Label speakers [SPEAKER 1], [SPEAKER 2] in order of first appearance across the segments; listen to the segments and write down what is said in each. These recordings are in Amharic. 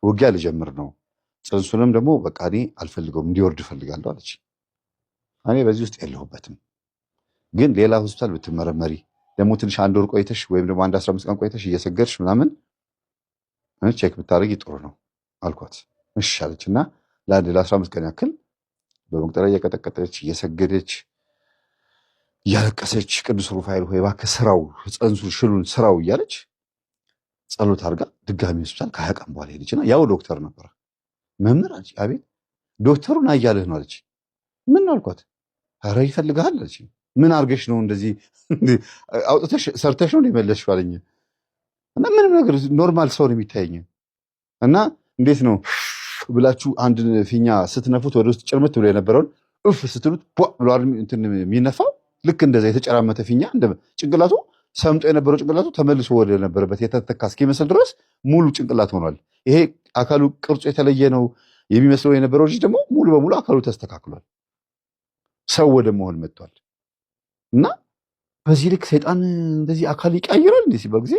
[SPEAKER 1] ውጊያ ልጀምር ነው። ጽንሱንም ደግሞ በቃ እኔ አልፈልገውም እንዲወርድ እፈልጋለሁ አለች። እኔ በዚህ ውስጥ የለሁበትም፣ ግን ሌላ ሆስፒታል ብትመረመሪ ደግሞ ትንሽ 1 ወር ቆይተሽ ወይም ደግሞ 15 ቀን ቆይተሽ እየሰገድሽ ምናምን ቼክ ብታደርጊ ጥሩ ነው አልኳት። እሺ አለች እና ለ15 ቀን ያክል በመቁጠሪያ እየቀጠቀጠች እየሰገደች እያለቀሰች ቅዱስ ሩፋኤል ሆይ እባክህ ስራው ጽንሱ ሽሉን ስራው እያለች ጸሎት አድርጋ ድጋሚ ሆስፒታል ከ20 ቀን በኋላ ሄደችና ያው ዶክተር ነበረ። መምህር አለች። አቤት ዶክተሩን አያልህ ነው አለች። ምን አልኳት። ኧረ ይፈልግሃል አለች። ምን አድርገሽ ነው እንደዚህ አውጥተሽ ሰርተሽ ነው እንደመለስሽው አለኝ። እና ምንም ነገር ኖርማል ሰው ነው የሚታየኝ። እና እንዴት ነው ብላችሁ አንድ ፊኛ ስትነፉት ወደ ውስጥ ጭርምት ብሎ የነበረውን እፍ ስትሉት ብሎ እንትን የሚነፋው ልክ እንደዛ የተጨራመተ ፊኛ እንደ ጭንቅላቱ ሰምጦ የነበረው ጭንቅላቱ ተመልሶ ወደ ነበረበት የተተካ እስኪመስል ድረስ ሙሉ ጭንቅላት ሆኗል። ይሄ አካሉ ቅርጹ የተለየ ነው የሚመስለው የነበረው ልጅ ደግሞ ሙሉ በሙሉ አካሉ ተስተካክሏል። ሰው ወደ መሆን መጥቷል። እና በዚህ ልክ ሰይጣን እንደዚህ አካል ይቀያይራል እንዴ ሲባል ጊዜ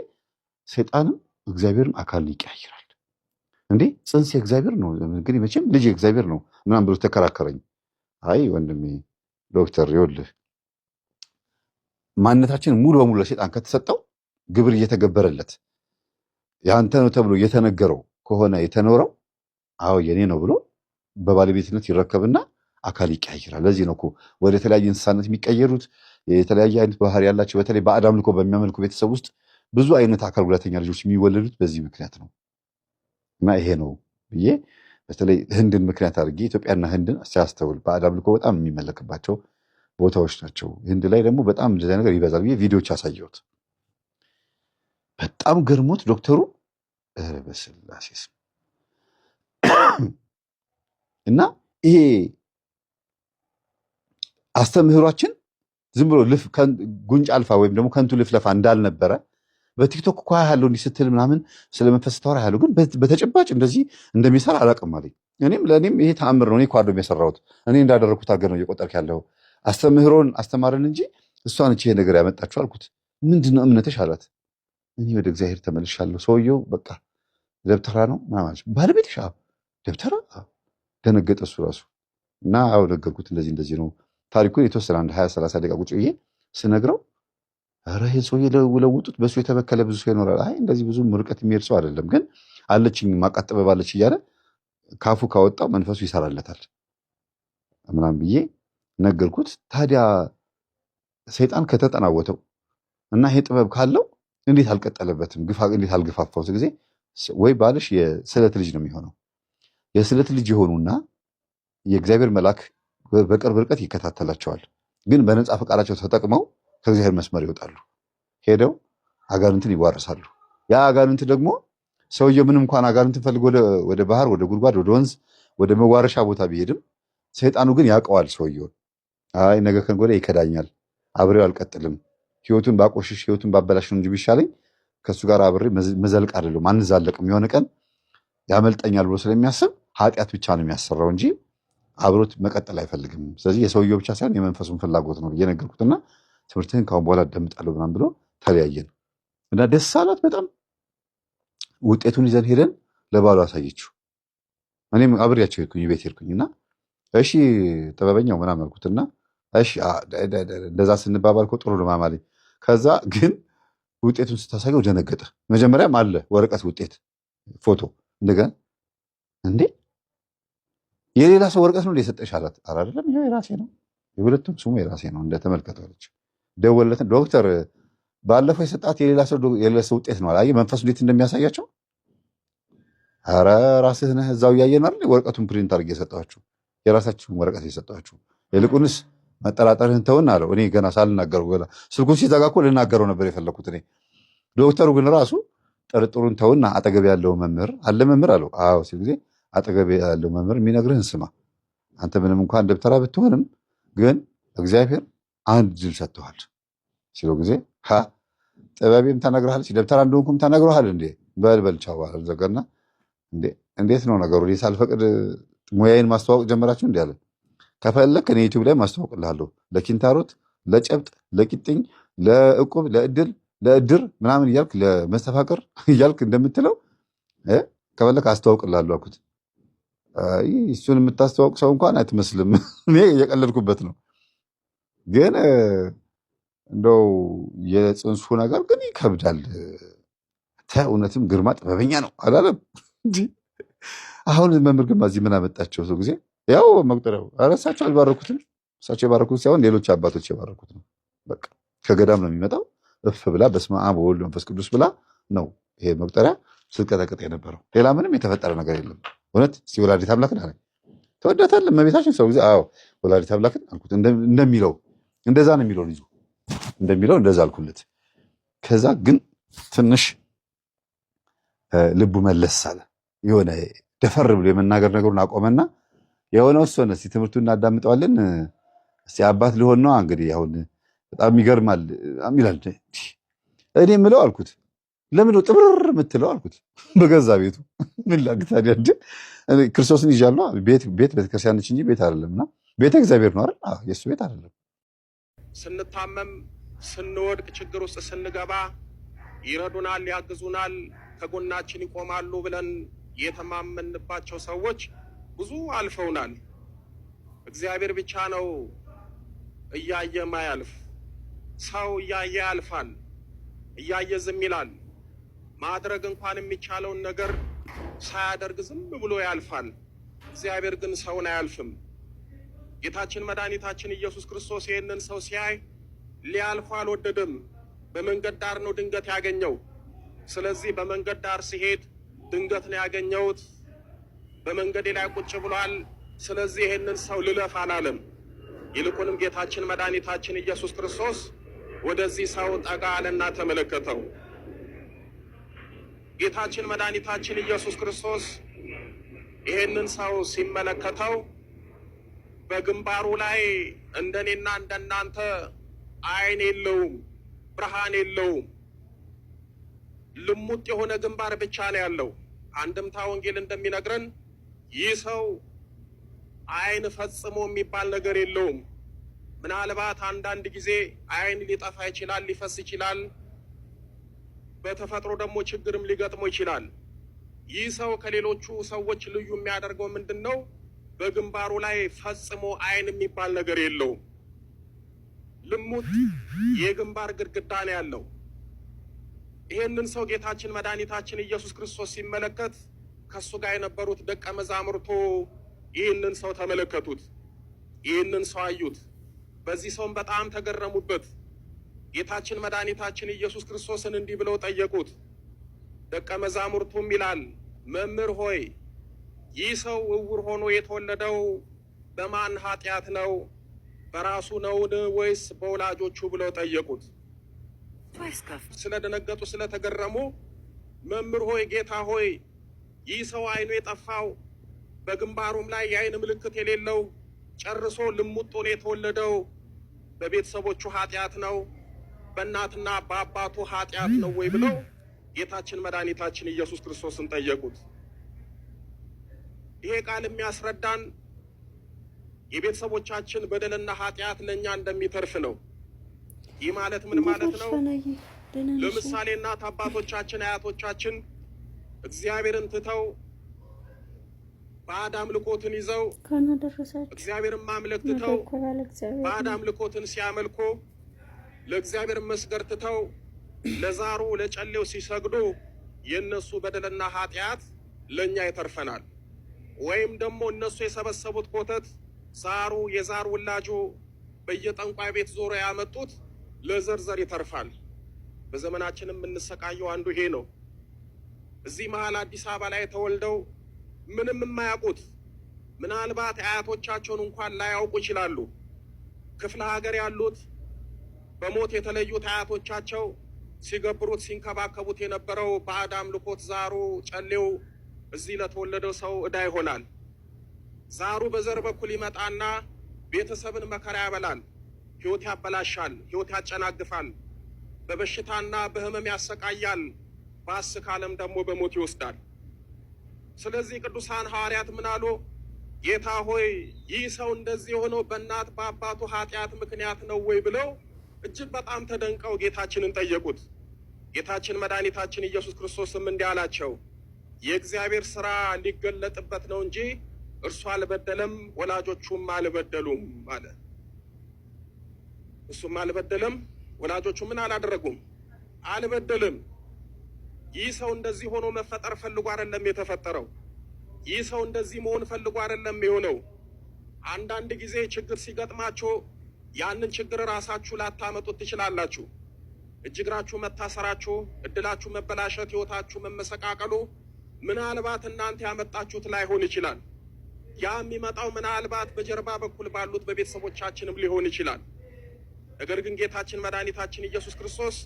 [SPEAKER 1] ሰይጣንም እግዚአብሔርም አካል ይቀያይራል እንዴ? ጽንስ የእግዚአብሔር ነው እንግዲህ መቼም ልጅ የእግዚአብሔር ነው ምናምን ብሎ ተከራከረኝ። አይ ወንድሜ ዶክተር ይኸውልህ ማንነታችን ሙሉ በሙሉ ለሰይጣን ከተሰጠው ግብር እየተገበረለት ያንተ ነው ተብሎ እየተነገረው ከሆነ የተኖረው አዎ የኔ ነው ብሎ በባለቤትነት ይረከብና አካል ይቀያይራል። ለዚህ ነው እኮ ወደ ተለያየ እንስሳነት የሚቀየሩት የተለያየ አይነት ባህሪ ያላቸው በተለይ ባዕድ አምልኮ በሚያመልኩ ቤተሰብ ውስጥ ብዙ አይነት አካል ጉዳተኛ ልጆች የሚወለዱት በዚህ ምክንያት ነው። እና ይሄ ነው ብዬ በተለይ ህንድን ምክንያት አድርጌ ኢትዮጵያና ህንድን ሲያስተውል ባዕድ አምልኮ በጣም የሚመለክባቸው ቦታዎች ናቸው። ህንድ ላይ ደግሞ በጣም እንደዚህ ነገር ይበዛል ብዬ ቪዲዮዎች አሳየሁት። በጣም ገርሞት ዶክተሩ በስላሴ ስም እና ይሄ አስተምህሯችን ዝም ብሎ ጉንጭ አልፋ ወይም ደግሞ ከንቱ ልፍለፋ እንዳልነበረ በቲክቶክ እኮ ያለው እንዲህ ስትል ምናምን ስለመንፈስ ታወራ ያለው ግን በተጨባጭ እንደዚህ እንደሚሰራ አላውቅም አለኝ። ለእኔም ይሄ ተአምር ነው። እኔ እኮ አይደለም የሰራሁት እኔ እንዳደረግኩት አገር ነው እየቆጠርክ ያለው አስተምህሮን አስተማርን እንጂ እሷ ነች ይሄ ነገር ያመጣችው አልኩት። ምንድነው እምነትሽ አላት። እኔ ወደ እግዚአብሔር ተመልሻለሁ። ሰውየው በቃ ደብተራ ነው ምናምን ባለቤትሽ ደብተራ ደነገጠ እሱ ራሱ እና አዎ ነገርኩት። እንደዚህ ነው ታሪኩን የተወሰነ አንድ 20-30 ደቂቃ ቁጭ ብዬ ስነግረው ኧረ ይሄን ሰውዬ ለውጡት በሱ የተበከለ ብዙ ሰው ይኖራል። አይ እንደዚህ ብዙ ርቀት የሚሄድ ሰው አይደለም ግን አለችኝ ማቃጠበብ አለች እያለ ካፉ ካወጣው መንፈሱ ይሰራለታል ምናምን ብዬ ነገርኩት። ታዲያ ሰይጣን ከተጠናወተው እና ይሄ ጥበብ ካለው እንዴት አልቀጠለበትም? እንዴት አልገፋፋው? ጊዜ ወይ ባልሽ የስለት ልጅ ነው የሚሆነው። የስለት ልጅ የሆኑና የእግዚአብሔር መልአክ በቅርብ ርቀት ይከታተላቸዋል። ግን በነፃ ፈቃዳቸው ተጠቅመው ከእግዚአብሔር መስመር ይወጣሉ። ሄደው አጋንንትን ይዋረሳሉ። ያ አጋንንት ደግሞ ሰውየው ምንም እንኳን አጋንንትን ፈልጎ ወደ ባህር፣ ወደ ጉድጓድ፣ ወደ ወንዝ፣ ወደ መዋረሻ ቦታ ቢሄድም ሰይጣኑ ግን ያውቀዋል ሰውየውን። አይ ነገ ከነገ ወዲያ ይከዳኛል፣ አብሬው አልቀጥልም፣ ህይወቱን ባቆሽሽ ህይወቱን ባበላሽ ነው እንጂ ቢሻለኝ ከእሱ ጋር አብሬ መዘልቅ አይደለም አንዛለቅም፣ የሆነ ቀን ያመልጠኛል ብሎ ስለሚያስብ ኃጢአት ብቻ ነው የሚያሰራው እንጂ አብሮት መቀጠል አይፈልግም። ስለዚህ የሰውየው ብቻ ሳይሆን የመንፈሱን ፍላጎት ነው ብዬ ነገርኩትና ትምህርትህን ካሁን በኋላ አዳምጣለሁ ምናምን ብሎ ተለያየን እና ደስ አላት በጣም። ውጤቱን ይዘን ሄደን ለባሉ አሳየችው። እኔም አብሬያቸው ሄድኩኝ፣ ቤት ሄድኩኝና እሺ ጥበበኛው ምናምን አልኩትና እሺ እንደዛ ስንባባል እኮ ጥሩ ነው ማማለኝ። ከዛ ግን ውጤቱን ስታሳየው ደነገጠ። መጀመሪያም አለ ወረቀት ውጤት ፎቶ፣ እንደገና እንዴ የሌላ ሰው ወረቀት ነው የሰጠሽ አላት። ኧረ አይደለም ይሄ የራሴ ነው፣ የሁለቱም ስሙ የራሴ ነው እንደተመልከተች ደወለትን። ዶክተር ባለፈው የሰጣት የሌላ ሰው ውጤት ነው አላየ መንፈሱ እንዴት እንደሚያሳያቸው። ኧረ ራስህ ነህ እዛው እያየን አይደል ወረቀቱን ፕሪንት አድርጌ የሰጣችሁ የራሳችሁን ወረቀት የሰጣችሁ። ይልቁንስ መጠራጠርህን ተውን አለው። እኔ ገና ሳልናገረው ገና ስልኩን ሲዘጋ እኮ ልናገረው ነበር የፈለኩት እኔ። ዶክተሩ ግን ራሱ ጥርጥሩን ተውና አጠገብ ያለው መምህር አለ መምህር አለው። አዎ ሲል ጊዜ አጠገብ ያለው መምህር የሚነግርህን ስማ። አንተ ምንም እንኳን ደብተራ ብትሆንም ግን እግዚአብሔር አንድ ድል ሰጥተዋል ሲለው ጊዜ ጥበቤም ተነግረሃለች ደብተራ እንደሆንኩም ተነግረሃል እንዴ በልበል ቻው ዘገና። እንዴት ነው ነገሩ? ሳልፈቅድ ሙያዬን ማስተዋወቅ ጀመራችሁ እንዲ አለ። ከፈለክ እኔ ዩቲዩብ ላይ ማስተዋወቅልሃለሁ ለኪንታሮት፣ ለጨብጥ፣ ለቂጥኝ፣ ለእቁብ፣ ለእድር ምናምን እያልክ ለመስተፋቅር እያልክ እንደምትለው ከፈለክ አስተዋውቅልሃለሁ አልኩት። እሱን የምታስተዋውቅ ሰው እንኳን አትመስልም። እኔ እየቀለድኩበት ነው። ግን እንደው የፅንሱ ነገር ግን ይከብዳል። እውነትም ግርማ ጥበበኛ ነው አላለም? አሁን መምህር ግርማ እዚህ ምን አመጣቸው? ሰው ጊዜ ያው መቁጠሪያው እሳቸው አልባረኩትም። እሳቸው የባረኩት ሳይሆን ሌሎች አባቶች የባረኩት ነው። በቃ ከገዳም ነው የሚመጣው። እፍ ብላ በስመ አብ ወወልድ መንፈስ ቅዱስ ብላ ነው ይሄ መቁጠሪያ ስትቀጠቅጥ የነበረው። ሌላ ምንም የተፈጠረ ነገር የለም። እውነት እስኪ ወላዲተ አምላክን አለ ተወዳታል እመቤታችን። ሰው ጊዜ አዎ ወላዲተ አምላክን አልኩት። እንደሚለው እንደዛ ነው የሚለው ልጁ እንደሚለው እንደዛ አልኩለት። ከዛ ግን ትንሽ ልቡ መለስ አለ። የሆነ ደፈር ብሎ የመናገር ነገሩን አቆመና የሆነ ወሰነ። እስኪ ትምህርቱን እናዳምጠዋለን። እስኪ አባት ሊሆን ነው እንግዲህ አሁን በጣም ይገርማል ይላል። እኔ የምለው አልኩት ለምን ነው ጥብር የምትለው አልኩት። በገዛ ቤቱ ምን ላድርግ ታዲያ እንደ ክርስቶስን ይዣለሁ። ቤት ቤተክርስቲያን ነች እንጂ ቤት አይደለምና ቤተ እግዚአብሔር ነው አይደል? አዎ የእሱ ቤት አይደለም።
[SPEAKER 2] ስንታመም፣ ስንወድቅ፣ ችግር ውስጥ ስንገባ ይረዱናል፣ ያግዙናል፣ ከጎናችን ይቆማሉ ብለን የተማመንባቸው ሰዎች ብዙ አልፈውናል። እግዚአብሔር ብቻ ነው እያየ ማያልፍ። ሰው እያየ ያልፋል፣ እያየ ዝም ይላል። ማድረግ እንኳን የሚቻለውን ነገር ሳያደርግ ዝም ብሎ ያልፋል። እግዚአብሔር ግን ሰውን አያልፍም። ጌታችን መድኃኒታችን ኢየሱስ ክርስቶስ ይህንን ሰው ሲያይ ሊያልፉ አልወደደም። በመንገድ ዳር ነው ድንገት ያገኘው። ስለዚህ በመንገድ ዳር ሲሄድ ድንገት ነው ያገኘሁት፣ በመንገዴ ላይ ቁጭ ብሏል፣ ስለዚህ ይህንን ሰው ልለፍ አላለም። ይልቁንም ጌታችን መድኃኒታችን ኢየሱስ ክርስቶስ ወደዚህ ሰው ጠጋ አለና ተመለከተው። ጌታችን መድኃኒታችን ኢየሱስ ክርስቶስ ይህንን ሰው ሲመለከተው በግንባሩ ላይ እንደኔና እንደናንተ ዓይን የለውም፣ ብርሃን የለውም። ልሙጥ የሆነ ግንባር ብቻ ነው ያለው። አንድምታ ወንጌል እንደሚነግረን ይህ ሰው ዓይን ፈጽሞ የሚባል ነገር የለውም። ምናልባት አንዳንድ ጊዜ ዓይን ሊጠፋ ይችላል፣ ሊፈስ ይችላል። በተፈጥሮ ደግሞ ችግርም ሊገጥሞ ይችላል። ይህ ሰው ከሌሎቹ ሰዎች ልዩ የሚያደርገው ምንድን ነው? በግንባሩ ላይ ፈጽሞ ዓይን የሚባል ነገር የለውም። ልሙጥ የግንባር ግድግዳ ነው ያለው። ይህንን ሰው ጌታችን መድኃኒታችን ኢየሱስ ክርስቶስ ሲመለከት ከሱ ጋር የነበሩት ደቀ መዛሙርቱ ይህንን ሰው ተመለከቱት፣ ይህንን ሰው አዩት። በዚህ ሰውም በጣም ተገረሙበት። ጌታችን መድኃኒታችን ኢየሱስ ክርስቶስን እንዲህ ብለው ጠየቁት። ደቀ መዛሙርቱም ይላል መምህር ሆይ ይህ ሰው ዕውር ሆኖ የተወለደው በማን ኃጢአት ነው? በራሱ ነውን ወይስ በወላጆቹ ብለው ጠየቁት። ስለደነገጡ ስለተገረሙ መምህር ሆይ ጌታ ሆይ ይህ ሰው ዓይኑ የጠፋው በግንባሩም ላይ የዓይን ምልክት የሌለው ጨርሶ ልሙጥ ሆኖ የተወለደው በቤተሰቦቹ ኃጢአት ነው በእናትና በአባቱ ኃጢአት ነው ወይ ብለው ጌታችን መድኃኒታችን ኢየሱስ ክርስቶስን ጠየቁት። ይሄ ቃል የሚያስረዳን የቤተሰቦቻችን በደልና ኃጢአት ለእኛ እንደሚተርፍ ነው። ይህ ማለት ምን ማለት ነው? ለምሳሌ እናት አባቶቻችን፣ አያቶቻችን እግዚአብሔርን ትተው ባዕድ አምልኮትን ይዘው እግዚአብሔርን ማምለክ ትተው ባዕድ አምልኮትን ሲያመልኩ ለእግዚአብሔር መስገድ ትተው ለዛሩ ለጨሌው ሲሰግዱ የእነሱ በደልና ኃጢአት ለእኛ ይተርፈናል። ወይም ደግሞ እነሱ የሰበሰቡት ኮተት ዛሩ የዛር ውላጁ በየጠንቋይ ቤት ዞሮ ያመጡት ለዘርዘር ይተርፋል። በዘመናችን የምንሰቃየው አንዱ ይሄ ነው። እዚህ መሀል አዲስ አበባ ላይ ተወልደው ምንም የማያውቁት ምናልባት አያቶቻቸውን እንኳን ላያውቁ ይችላሉ። ክፍለ ሀገር ያሉት በሞት የተለዩት አያቶቻቸው ሲገብሩት ሲንከባከቡት የነበረው ባዕድ አምልኮት ዛሩ ጨሌው እዚህ ለተወለደው ሰው ዕዳ ይሆናል። ዛሩ በዘር በኩል ይመጣና ቤተሰብን መከራ ያበላል፣ ሕይወት ያበላሻል፣ ሕይወት ያጨናግፋል፣ በበሽታና በሕመም ያሰቃያል፣ ባስ ካለም ደግሞ በሞት ይወስዳል። ስለዚህ ቅዱሳን ሐዋርያት ምን አሉ? ጌታ ሆይ ይህ ሰው እንደዚህ የሆነው በእናት በአባቱ ኃጢአት ምክንያት ነው ወይ ብለው እጅግ በጣም ተደንቀው ጌታችንን ጠየቁት። ጌታችን መድኃኒታችን ኢየሱስ ክርስቶስም እንዲህ አላቸው፣ የእግዚአብሔር ሥራ ሊገለጥበት ነው እንጂ እርሱ አልበደለም፣ ወላጆቹም አልበደሉም አለ። እሱም አልበደለም፣ ወላጆቹ ምን አላደረጉም? አልበደልም። ይህ ሰው እንደዚህ ሆኖ መፈጠር ፈልጎ አይደለም የተፈጠረው። ይህ ሰው እንደዚህ መሆን ፈልጎ አይደለም የሆነው። አንዳንድ ጊዜ ችግር ሲገጥማችሁ ያንን ችግር ራሳችሁ ላታመጡት ትችላላችሁ። እጅግራችሁ መታሰራችሁ፣ እድላችሁ መበላሸት፣ ህይወታችሁ መመሰቃቀሉ ምናልባት እናንተ ያመጣችሁት ላይሆን ይችላል። ያ የሚመጣው ምናልባት በጀርባ በኩል ባሉት በቤተሰቦቻችንም ሊሆን ይችላል። ነገር ግን ጌታችን መድኃኒታችን ኢየሱስ ክርስቶስ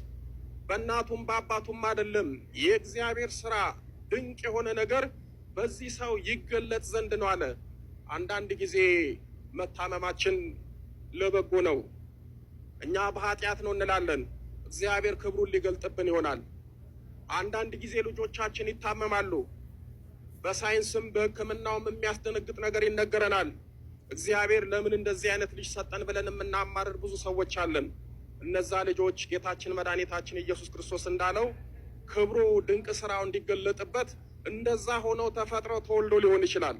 [SPEAKER 2] በእናቱም በአባቱም አይደለም የእግዚአብሔር ሥራ ድንቅ የሆነ ነገር በዚህ ሰው ይገለጥ ዘንድ ነው አለ። አንዳንድ ጊዜ መታመማችን ለበጎ ነው። እኛ በኃጢአት ነው እንላለን፣ እግዚአብሔር ክብሩን ሊገልጥብን ይሆናል። አንዳንድ ጊዜ ልጆቻችን ይታመማሉ። በሳይንስም በሕክምናውም የሚያስደነግጥ ነገር ይነገረናል። እግዚአብሔር ለምን እንደዚህ አይነት ልጅ ሰጠን ብለን የምናማርር ብዙ ሰዎች አለን። እነዛ ልጆች ጌታችን መድኃኒታችን ኢየሱስ ክርስቶስ እንዳለው ክብሩ ድንቅ ስራው እንዲገለጥበት እንደዛ ሆነው ተፈጥረው ተወልዶ ሊሆን ይችላል።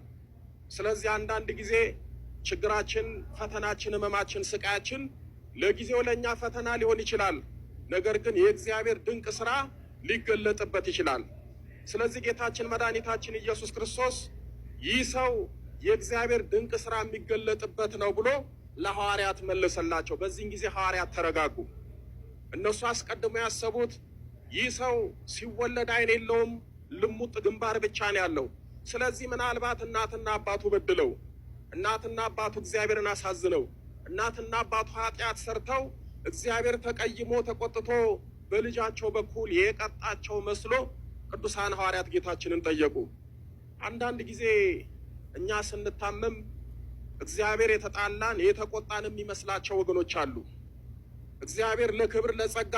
[SPEAKER 2] ስለዚህ አንዳንድ ጊዜ ችግራችን፣ ፈተናችን፣ ህመማችን፣ ስቃያችን ለጊዜው ለእኛ ፈተና ሊሆን ይችላል። ነገር ግን የእግዚአብሔር ድንቅ ስራ ሊገለጥበት ይችላል። ስለዚህ ጌታችን መድኃኒታችን ኢየሱስ ክርስቶስ ይህ ሰው የእግዚአብሔር ድንቅ ስራ የሚገለጥበት ነው ብሎ ለሐዋርያት መለሰላቸው። በዚህን ጊዜ ሐዋርያት ተረጋጉ። እነሱ አስቀድሞ ያሰቡት ይህ ሰው ሲወለድ ዓይን የለውም፣ ልሙጥ ግንባር ብቻ ነው ያለው። ስለዚህ ምናልባት እናትና አባቱ በድለው፣ እናትና አባቱ እግዚአብሔርን አሳዝነው፣ እናትና አባቱ ኃጢአት ሰርተው እግዚአብሔር ተቀይሞ ተቆጥቶ በልጃቸው በኩል የቀጣቸው መስሎ ቅዱሳን ሐዋርያት ጌታችንን ጠየቁ። አንዳንድ ጊዜ እኛ ስንታመም እግዚአብሔር የተጣላን የተቆጣን የሚመስላቸው ወገኖች አሉ። እግዚአብሔር ለክብር ለጸጋ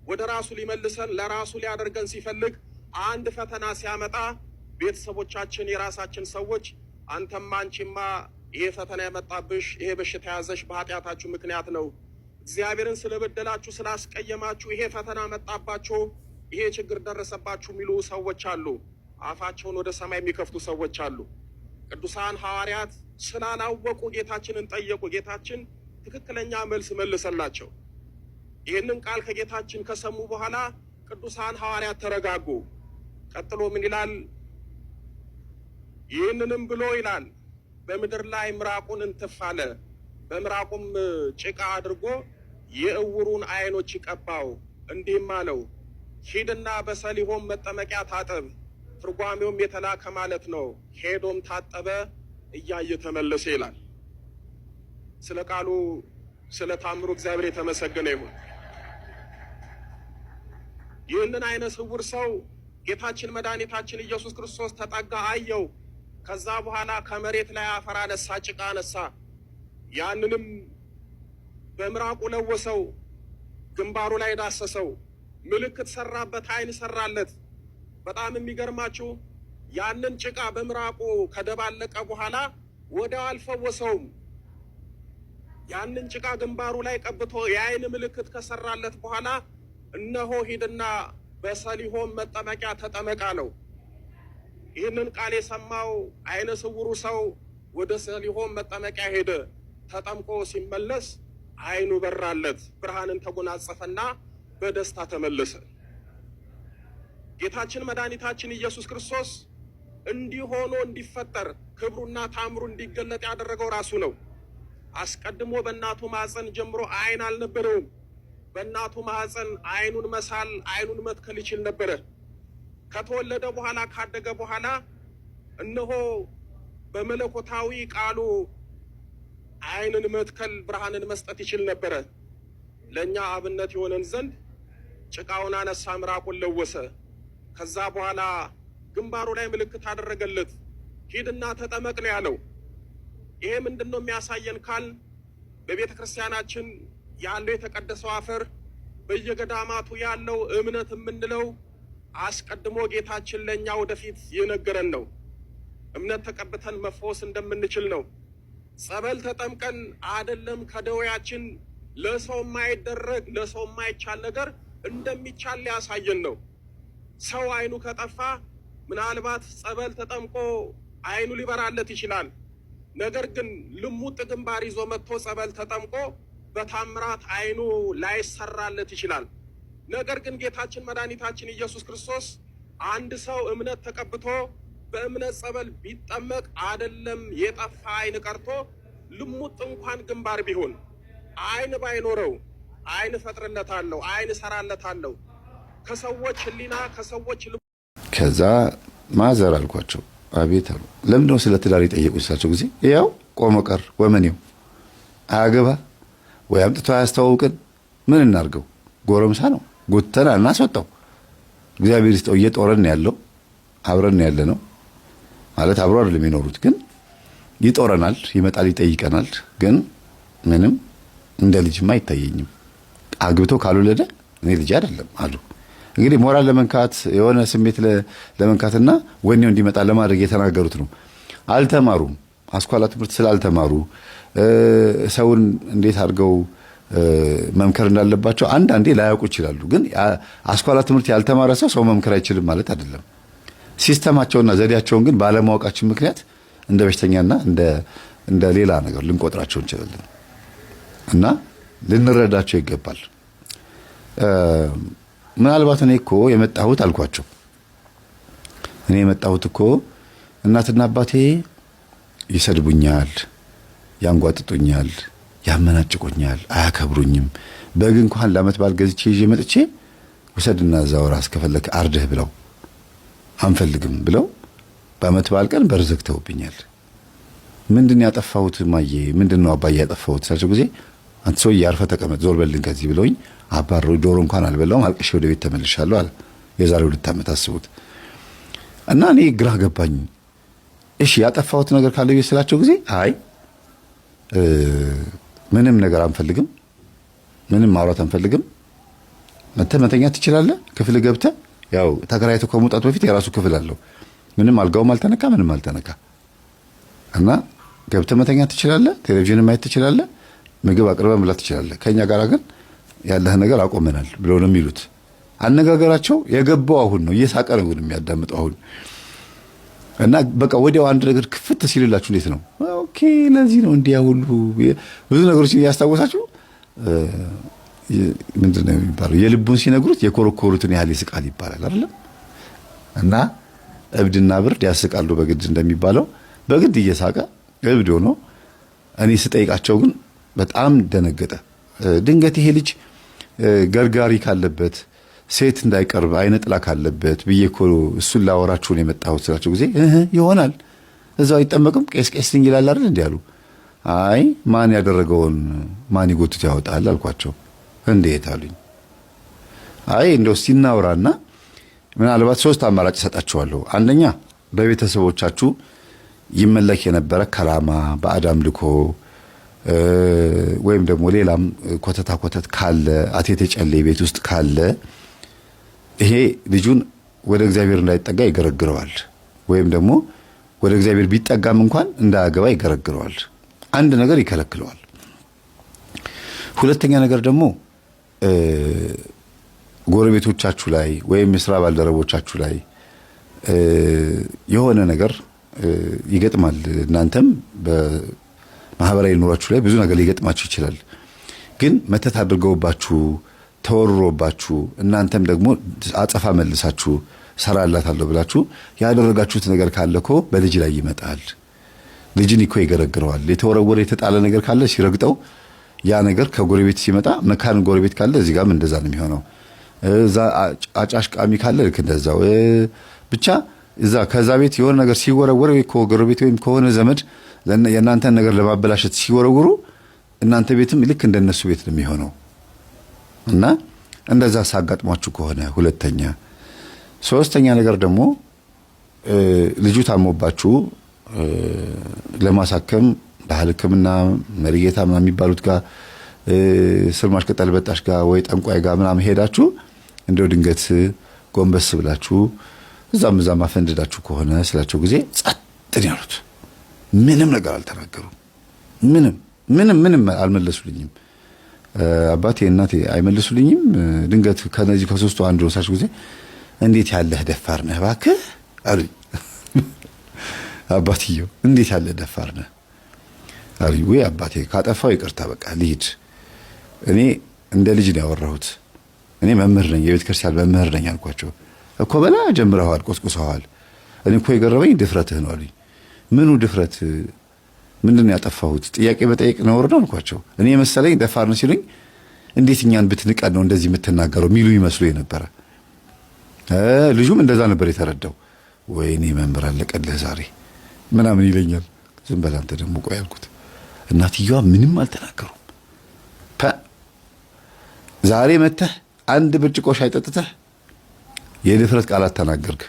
[SPEAKER 2] ወደ ራሱ ሊመልሰን ለራሱ ሊያደርገን ሲፈልግ አንድ ፈተና ሲያመጣ ቤተሰቦቻችን፣ የራሳችን ሰዎች አንተማ አንቺማ ይሄ ፈተና የመጣብሽ ይሄ በሽታ ያዘሽ በኃጢአታችሁ ምክንያት ነው፣ እግዚአብሔርን ስለበደላችሁ ስላስቀየማችሁ ይሄ ፈተና መጣባችሁ፣ ይሄ ችግር ደረሰባችሁ የሚሉ ሰዎች አሉ። አፋቸውን ወደ ሰማይ የሚከፍቱ ሰዎች አሉ። ቅዱሳን ሐዋርያት ስላላወቁ ጌታችንን ጠየቁ። ጌታችን ትክክለኛ መልስ መልሰላቸው። ይህንን ቃል ከጌታችን ከሰሙ በኋላ ቅዱሳን ሐዋርያት ተረጋጉ። ቀጥሎ ምን ይላል? ይህንንም ብሎ ይላል በምድር ላይ ምራቁን እንትፍ አለ። በምራቁም ጭቃ አድርጎ የእውሩን ዓይኖች ቀባው። እንዲህም አለው፣ ሂድና በሰሊሆም መጠመቂያ ታጠብ። ትርጓሜውም የተላከ ማለት ነው። ሄዶም ታጠበ፣ እያየ ተመለሰ ይላል። ስለ ቃሉ ስለ ታምሩ እግዚአብሔር የተመሰገነ ይሁን። ይህንን አይነ ስውር ሰው ጌታችን መድኃኒታችን ኢየሱስ ክርስቶስ ተጠጋ፣ አየው። ከዛ በኋላ ከመሬት ላይ አፈር አነሳ፣ ጭቃ አነሳ። ያንንም በምራቁ ለወሰው፣ ግንባሩ ላይ ዳሰሰው፣ ምልክት ሰራበት፣ ዓይን ሰራለት። በጣም የሚገርማችሁ ያንን ጭቃ በምራቁ ከደባለቀ በኋላ ወዲያው አልፈወሰውም። ያንን ጭቃ ግንባሩ ላይ ቀብቶ የዓይን ምልክት ከሰራለት በኋላ እነሆ ሂድና በሰሊሆም መጠመቂያ ተጠመቅ አለው። ይህንን ቃል የሰማው ዓይነ ስውሩ ሰው ወደ ሰሊሆም መጠመቂያ ሄደ። ተጠምቆ ሲመለስ ዓይኑ በራለት፣ ብርሃንን ተጎናጸፈና በደስታ ተመለሰ። ጌታችን መድኃኒታችን ኢየሱስ ክርስቶስ እንዲህ ሆኖ እንዲፈጠር ክብሩና ታምሩ እንዲገለጥ ያደረገው ራሱ ነው። አስቀድሞ በእናቱ ማህፀን ጀምሮ ዓይን አልነበረውም። በእናቱ ማህፀን ዓይኑን መሳል፣ ዓይኑን መትከል ይችል ነበረ። ከተወለደ በኋላ ካደገ በኋላ እነሆ በመለኮታዊ ቃሉ ዓይንን መትከል፣ ብርሃንን መስጠት ይችል ነበረ። ለእኛ አብነት የሆነን ዘንድ ጭቃውን አነሳ፣ ምራቁን ለወሰ። ከዛ በኋላ ግንባሩ ላይ ምልክት አደረገለት። ሂድና ተጠመቅ ነው ያለው። ይሄ ምንድን ነው የሚያሳየን ካል በቤተ ክርስቲያናችን ያለው የተቀደሰው አፈር በየገዳማቱ ያለው እምነት የምንለው አስቀድሞ ጌታችን ለእኛ ወደፊት የነገረን ነው። እምነት ተቀብተን መፈወስ እንደምንችል ነው። ጸበል ተጠምቀን አይደለም ከደዌያችን ለሰው የማይደረግ ለሰው የማይቻል ነገር እንደሚቻል ሊያሳየን ነው። ሰው ዓይኑ ከጠፋ ምናልባት ጸበል ተጠምቆ አይኑ ሊበራለት ይችላል። ነገር ግን ልሙጥ ግንባር ይዞ መጥቶ ጸበል ተጠምቆ በታምራት አይኑ ላይሰራለት ይችላል። ነገር ግን ጌታችን መድኃኒታችን ኢየሱስ ክርስቶስ አንድ ሰው እምነት ተቀብቶ በእምነት ጸበል ቢጠመቅ አይደለም የጠፋ አይን ቀርቶ ልሙጥ እንኳን ግንባር ቢሆን አይን ባይኖረው አይን ፈጥርለታለሁ፣ አይን ሰራለታለሁ። ከሰዎች ህሊና ከሰዎች
[SPEAKER 1] ከዛ ማዘር አልኳቸው። አቤት አሉ። ለምንድነው ስለ ትዳር የጠየቁኝ ስላቸው ጊዜ ያው ቆመ ቀር ወመኔው አያገባ ወይ አምጥቶ አያስተዋውቅን ምን እናርገው? ጎረምሳ ነው ጎተና እናስወጣው። እግዚአብሔር ይስጠው። እየጦረን ያለው አብረን ያለ ነው ማለት አብሮ አይደለም የሚኖሩት፣ ግን ይጦረናል፣ ይመጣል፣ ይጠይቀናል። ግን ምንም እንደ ልጅማ አይታየኝም። አግብቶ ካልወለደ እኔ ልጅ አይደለም አሉ። እንግዲህ ሞራል ለመንካት የሆነ ስሜት ለመንካትና ወኔው እንዲመጣ ለማድረግ የተናገሩት ነው። አልተማሩም። አስኳላ ትምህርት ስላልተማሩ ሰውን እንዴት አድርገው መምከር እንዳለባቸው አንዳንዴ ላያውቁ ይችላሉ። ግን አስኳላ ትምህርት ያልተማረ ሰው መምከር አይችልም ማለት አይደለም። ሲስተማቸውና ዘዴያቸውን ግን ባለማወቃችን ምክንያት እንደ በሽተኛና እንደ ሌላ ነገር ልንቆጥራቸው እንችላለን እና ልንረዳቸው ይገባል። ምናልባት እኔ እኮ የመጣሁት አልኳቸው፣ እኔ የመጣሁት እኮ እናትና አባቴ ይሰድቡኛል፣ ያንጓጥጡኛል፣ ያመናጭቁኛል፣ አያከብሩኝም። በግ እንኳን ለዓመት በዓል ገዝቼ ይዤ መጥቼ ውሰድና እዛው ራስ ከፈለክ አርደህ ብለው አንፈልግም ብለው በዓመት በዓል ቀን በር ዘግተውብኛል። ምንድን ያጠፋሁት ማዬ? ምንድን ነው አባዬ ያጠፋሁት ስላቸው ጊዜ አንተ ሰውዬ አርፈህ ተቀመጥ፣ ዞር በልን ከዚህ ብለውኝ አባረው። ዶሮ እንኳን አልበላውም፣ አልቅሼ ወደ ቤት ተመልሻለሁ አለ። የዛሬ 2 ዓመት አስቡት። እና እኔ ግራ ገባኝ። እሺ ያጠፋሁት ነገር ካለ ስላቸው ጊዜ አይ ምንም ነገር አንፈልግም፣ ምንም ማውራት አንፈልግም፣ መተኛት ትችላለህ፣ ክፍል ገብተህ ያው ተከራይቶ ከመውጣቱ በፊት የራሱ ክፍል አለው፣ ምንም አልጋውም አልተነካ፣ ምንም አልተነካ እና ገብተህ መተኛት ትችላለህ፣ ቴሌቪዥን ማየት ትችላለህ፣ ምግብ አቅርበህ መብላት ትችላለህ፣ ከኛ ጋር ግን ያለህ ነገር አቆመናል ብለው ነው የሚሉት። አነጋገራቸው የገባው አሁን ነው፣ እየሳቀ ነው የሚያዳምጠው አሁን። እና በቃ ወዲያው አንድ ነገር ክፍት ሲልላችሁ እንዴት ነው ኦኬ፣ ለዚህ ነው እንዲያ ሁሉ ብዙ ነገሮች እያስታወሳችሁ ምንድን ነው የሚባለው? የልቡን ሲነግሩት የኮረኮሩትን ያህል ይስቃል ይባላል አይደለም? እና እብድና ብርድ ያስቃሉ በግድ እንደሚባለው በግድ እየሳቀ እብድ ሆኖ እኔ ስጠይቃቸው ግን በጣም ደነገጠ። ድንገት ይሄ ልጅ ገርጋሪ ካለበት ሴት እንዳይቀርብ አይነ ጥላ ካለበት ብዬ እኮ እሱን ላወራችሁ ነው የመጣሁት ስላቸው ጊዜ ይሆናል እዛው አይጠመቅም ቄስ ልኝ ይላል አይደል እንዴ አሉ። አይ ማን ያደረገውን ማን ይጎትት ያወጣል አልኳቸው። እንዴት አሉኝ። አይ እንደው ሲናወራና ምናልባት 3 አማራጭ ሰጣችኋለሁ። አንደኛ በቤተሰቦቻችሁ ይመለክ የነበረ ከራማ ባዕድ አምልኮ ወይም ደግሞ ሌላም ኮተት ካለ አቴቴ ጨሌ ቤት ውስጥ ካለ ይሄ ልጁን ወደ እግዚአብሔር እንዳይጠጋ ይገረግረዋል፣ ወይም ደግሞ ወደ እግዚአብሔር ቢጠጋም እንኳን እንዳያገባ ይገረግረዋል። አንድ ነገር ይከለክለዋል። ሁለተኛ ነገር ደግሞ ጎረቤቶቻችሁ ላይ ወይም የስራ ባልደረቦቻችሁ ላይ የሆነ ነገር ይገጥማል። እናንተም በማህበራዊ ኑሯችሁ ላይ ብዙ ነገር ሊገጥማችሁ ይችላል። ግን መተት አድርገውባችሁ ተወርሮባችሁ እናንተም ደግሞ አጸፋ መልሳችሁ ሰራላታለሁ ብላችሁ ያደረጋችሁት ነገር ካለ እኮ በልጅ ላይ ይመጣል። ልጅን እኮ ይገረግረዋል። የተወረወረ የተጣለ ነገር ካለ ሲረግጠው ያ ነገር ከጎረቤት ሲመጣ መካን ጎረቤት ካለ እዚህ ጋርም እንደዛ ነው የሚሆነው። እዛ አጫሽ ቃሚ ካለ ልክ እንደዛው ብቻ እዛ ከዛ ቤት የሆነ ነገር ሲወረወር ወይ ከጎረቤት ወይም ከሆነ ዘመድ የእናንተን ነገር ለማበላሸት ሲወረውሩ እናንተ ቤትም ልክ እንደነሱ ቤት ነው የሚሆነው። እና እንደዛ ሳጋጥሟችሁ ከሆነ ሁለተኛ፣ ሶስተኛ ነገር ደግሞ ልጁ ታሞባችሁ ለማሳከም ባህል ሕክምና መሪጌታ ምናምን የሚባሉት ጋር ስርማሽ ቅጠል በጣሽ ጋር ወይ ጠንቋይ ጋር ምናምን ሄዳችሁ እንደው ድንገት ጎንበስ ብላችሁ እዛም አፈንድዳችሁ ከሆነ ስላቸው ጊዜ ጸጥ ያሉት ምንም ነገር አልተናገሩም። ምንም አልመለሱልኝም። አባቴ እናቴ አይመልሱልኝም። ድንገት ከነዚህ ከሶስቱ አንዱ ወሳሽ ጊዜ እንዴት ያለህ ደፋር ነህ እባክህ አሉኝ። አባትየው እንዴት ያለ ደፋር ነህ አሉኝ። ወይ አባቴ ካጠፋው ይቅርታ በቃ ልሂድ። እኔ እንደ ልጅ ነው ያወራሁት። እኔ መምህር ነኝ፣ የቤተ ክርስቲያን መምህር ነኝ አልኳቸው። እኮ በላ ጀምረዋል፣ ቆስቁሰዋል። እኔ እኮ የገረመኝ ድፍረትህ ነው አሉኝ። ምኑ ድፍረት? ምንድን ነው ያጠፋሁት? ጥያቄ መጠየቅ ነውር ነው አልኳቸው። እኔ የመሰለኝ ደፋር ነው ሲሉኝ እንዴት እኛን ብትንቀን ነው እንደዚህ የምትናገረው ሚሉ ይመስሉ የነበረ። ልጁም እንደዛ ነበር የተረዳው። ወይኔ መምህር አለቀልህ ዛሬ ምናምን ይለኛል። ዝም በል አንተ ደግሞ ቆይ አልኩት። እናትየዋ ምንም አልተናገሩም። ዛሬ መተህ አንድ ብርጭቆ ሻይ ጠጥተህ የድፍረት ቃላት ተናገርክ፣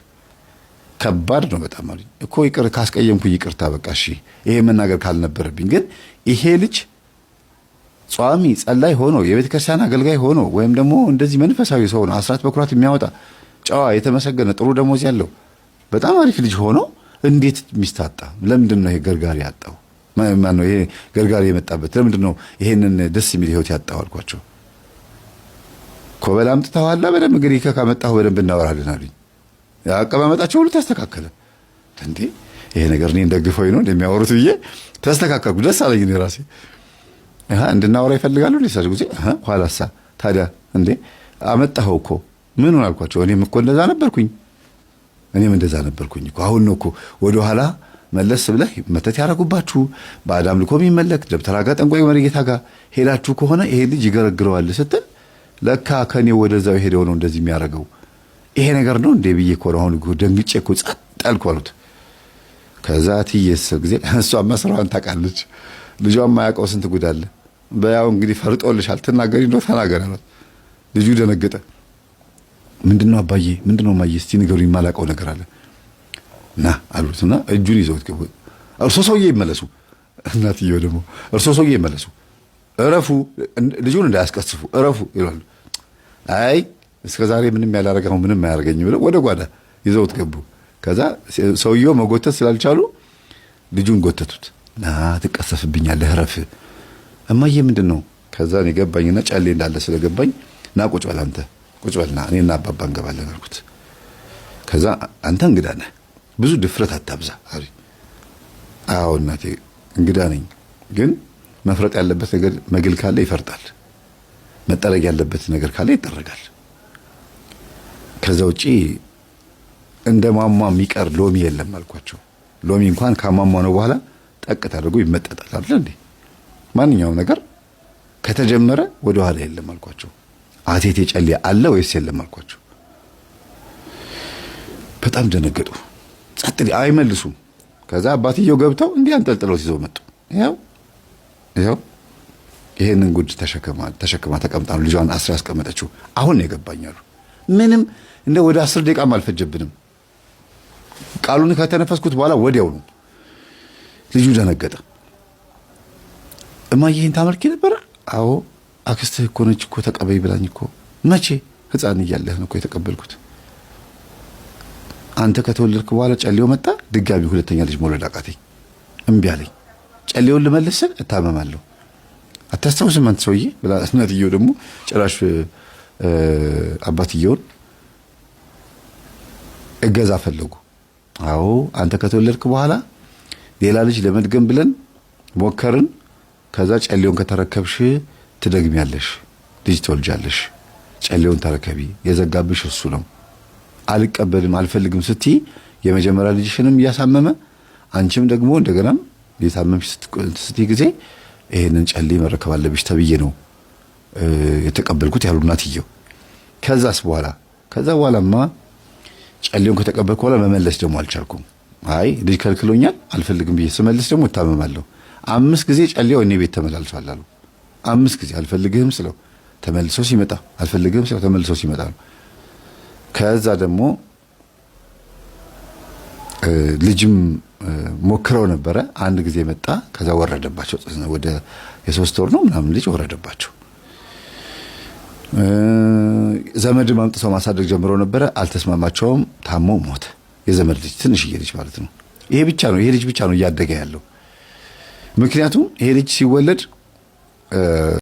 [SPEAKER 1] ከባድ ነው በጣም አሉኝ። እኮ ይቅር ካስቀየምኩ ይቅርታ በቃ እሺ፣ ይሄ መናገር ካልነበረብኝ። ግን ይሄ ልጅ ጿሚ ጸላይ ሆኖ የቤተ ክርስቲያን አገልጋይ ሆኖ ወይም ደግሞ እንደዚህ መንፈሳዊ ሰው ነው፣ አስራት በኩራት የሚያወጣ ጨዋ፣ የተመሰገነ ጥሩ ደሞዝ ያለው በጣም አሪፍ ልጅ ሆኖ እንዴት ሚስት አጣ? ለምንድን ነው ይሄ ገርጋሪ ያጣው? ማን ነው ይሄ ገርጋሪ የመጣበት? ለምንድን ነው ይሄንን ደስ የሚል ህይወት ያጣው አልኳቸው። ኮበል አምጥተዋላ በደንብ እንግዲህ ካመጣሁ በደንብ እናወራለን አሉኝ። አቀማመጣቸው ሁሉ ተስተካከለ። እንዴ ይሄ ነገር እኔን ደግፈው ነው እንደሚያወሩት ብዬ ተስተካከልኩ። ደስ አለኝ እኔ ራሴ። እንድናወራ ይፈልጋሉ ሊሳጅ ጊዜ ኋላሳ ታዲያ እንዴ አመጣኸው እኮ ምኑን አልኳቸው። እኔም እኮ እንደዛ ነበርኩኝ እኮ። አሁን ነው እኮ ወደ ኋላ መለስ ብለህ መተት ያደረጉባችሁ ባዕድ አምልኮ የሚመለክ ደብተራ ጋር ጠንቋይ መሪጌታ ጋር ሄዳችሁ ከሆነ ይሄ ልጅ ይገረግረዋል ስትል ለካ ከኔ ወደዛው ሄደው ነው እንደዚህ የሚያደርገው። ይሄ ነገር ነው እንዴ ብዬ እኮ ነው አሁን ደንግጬ እኮ ጸጥ አልኩ አሉት። ከዛ ትዬስ ጊዜ እሷማ ስራዋን ታውቃለች፣ ልጇን ማያውቀው ስንት ጉድ አለ። በያው እንግዲህ ፈርጦልሻል፣ ትናገሪ እንደው ተናገር አላት። ልጁ ደነገጠ። ምንድነው አባዬ ምንድነው ማየ እስቲ ንገሩኝ፣ የማላውቀው ነገር አለ ና አሉትና እጁን ይዘውት ገቡ። እርሶ ሰውዬ ይመለሱ፣ እናትየው ደግሞ እርሶ ሰውዬ ይመለሱ፣ እረፉ፣ ልጁን እንዳያስቀስፉ እረፉ ይላሉ። አይ እስከዛሬ ምንም ያላረጋው ምንም አያርገኝ ብለው ወደ ጓዳ ይዘውት ገቡ። ከዛ ሰውየው መጎተት ስላልቻሉ ልጁን ጎተቱት። ና ትቀሰፍብኛለህ እረፍ። እማዬ ምንድነው? ከዛ እኔ ገባኝና ጫሌ እንዳለ ስለገባኝ ና ቁጭ በል አንተ ቁጭ በልና እኔና አባባ እንገባለን አልኩት። ከዛ አንተ እንግዳ ነህ ብዙ ድፍረት አታብዛ አሪ። አዎ እናቴ እንግዳ ነኝ፣ ግን መፍረጥ ያለበት ነገር መግል ካለ ይፈርጣል፣ መጠረግ ያለበት ነገር ካለ ይጠረጋል። ከዛ ውጪ እንደ ማማ የሚቀር ሎሚ የለም አልኳቸው። ሎሚ እንኳን ካማማ ነው በኋላ ጠቅት አድርጎ ይመጠጣል አይደል እንዴ? ማንኛውም ነገር ከተጀመረ ወደ ኋላ የለም አልኳቸው። አቴቴ ጨሌ አለ ወይስ የለም አልኳቸው። በጣም ደነገጡ። ጸጥ አይመልሱም። ከዛ አባትየው ገብተው እንዲህ አንጠልጥለው ይዘው መጡ። ይኸው ይሄንን ጉድ ተሸክማ ተቀምጣ ነው ልጇን አስራ ያስቀመጠችው። አሁን ነው የገባኛሉ። ምንም እንደ ወደ 10 ደቂቃም አልፈጀብንም። ቃሉን ከተነፈስኩት በኋላ ወዲያው ነው። ልጁ ደነገጠ። እማዬ ይሄን ታመልኪ ነበር? አዎ አክስትህ እኮ ነች እኮ ተቀበይ ብላኝ እኮ። መቼ? ህፃን እያለህ ነው እኮ የተቀበልኩት። አንተ ከተወለድክ በኋላ ጨሌው መጣ። ድጋሚ ሁለተኛ ልጅ መውለድ አቃተኝ፣ እምቢ አለኝ። ጨሌውን ልመልስ ስል እታመማለሁ። አታስታውስም አንተ ሰውዬ ብላ እናትየው ደግሞ ጭራሽ አባትየውን እገዛ ፈለጉ። አዎ አንተ ከተወለድክ በኋላ ሌላ ልጅ ለመድገም ብለን ሞከርን። ከዛ ጨሌውን ከተረከብሽ ትደግሚያለሽ፣ ልጅ ትወልጃለሽ፣ ጨሌውን ተረከቢ፣ የዘጋብሽ እሱ ነው። አልቀበልም አልፈልግም ስትይ የመጀመሪያ ልጅሽንም እያሳመመ አንቺም ደግሞ እንደገናም የታመምሽ ስትይ ጊዜ ይሄንን ጨሌ መረከብ አለብሽ ተብዬ ነው የተቀበልኩት ያሉ እናትየው። ከዛ በኋላማ ጨሌውን ከተቀበልኩ በኋላ መመለስ ደግሞ አልቻልኩም። አይ ልጅ ከልክሎኛል አልፈልግም ብዬ ስመልስ ደግሞ እታመማለሁ። 5 ጊዜ ጨሌው እኔ ቤት ተመላልሷል አሉ። 5 ጊዜ አልፈልግህም ስለው ተመልሶ ሲመጣ፣ አልፈልግህም ስለው ተመልሶ ሲመጣ ነው። ከዛ ደግሞ ልጅም ሞክረው ነበረ። አንድ ጊዜ መጣ። ከዛ ወረደባቸው። ወደ የ3 ወር ነው ምናምን ልጅ ወረደባቸው። ዘመድም አምጥተው ማሳደግ ጀምሮ ነበረ። አልተስማማቸውም። ታሞ ሞተ። የዘመድ ልጅ ትንሽዬ ልጅ ማለት ነው። ይሄ ልጅ ብቻ ነው እያደገ ያለው። ምክንያቱም ይሄ ልጅ ሲወለድ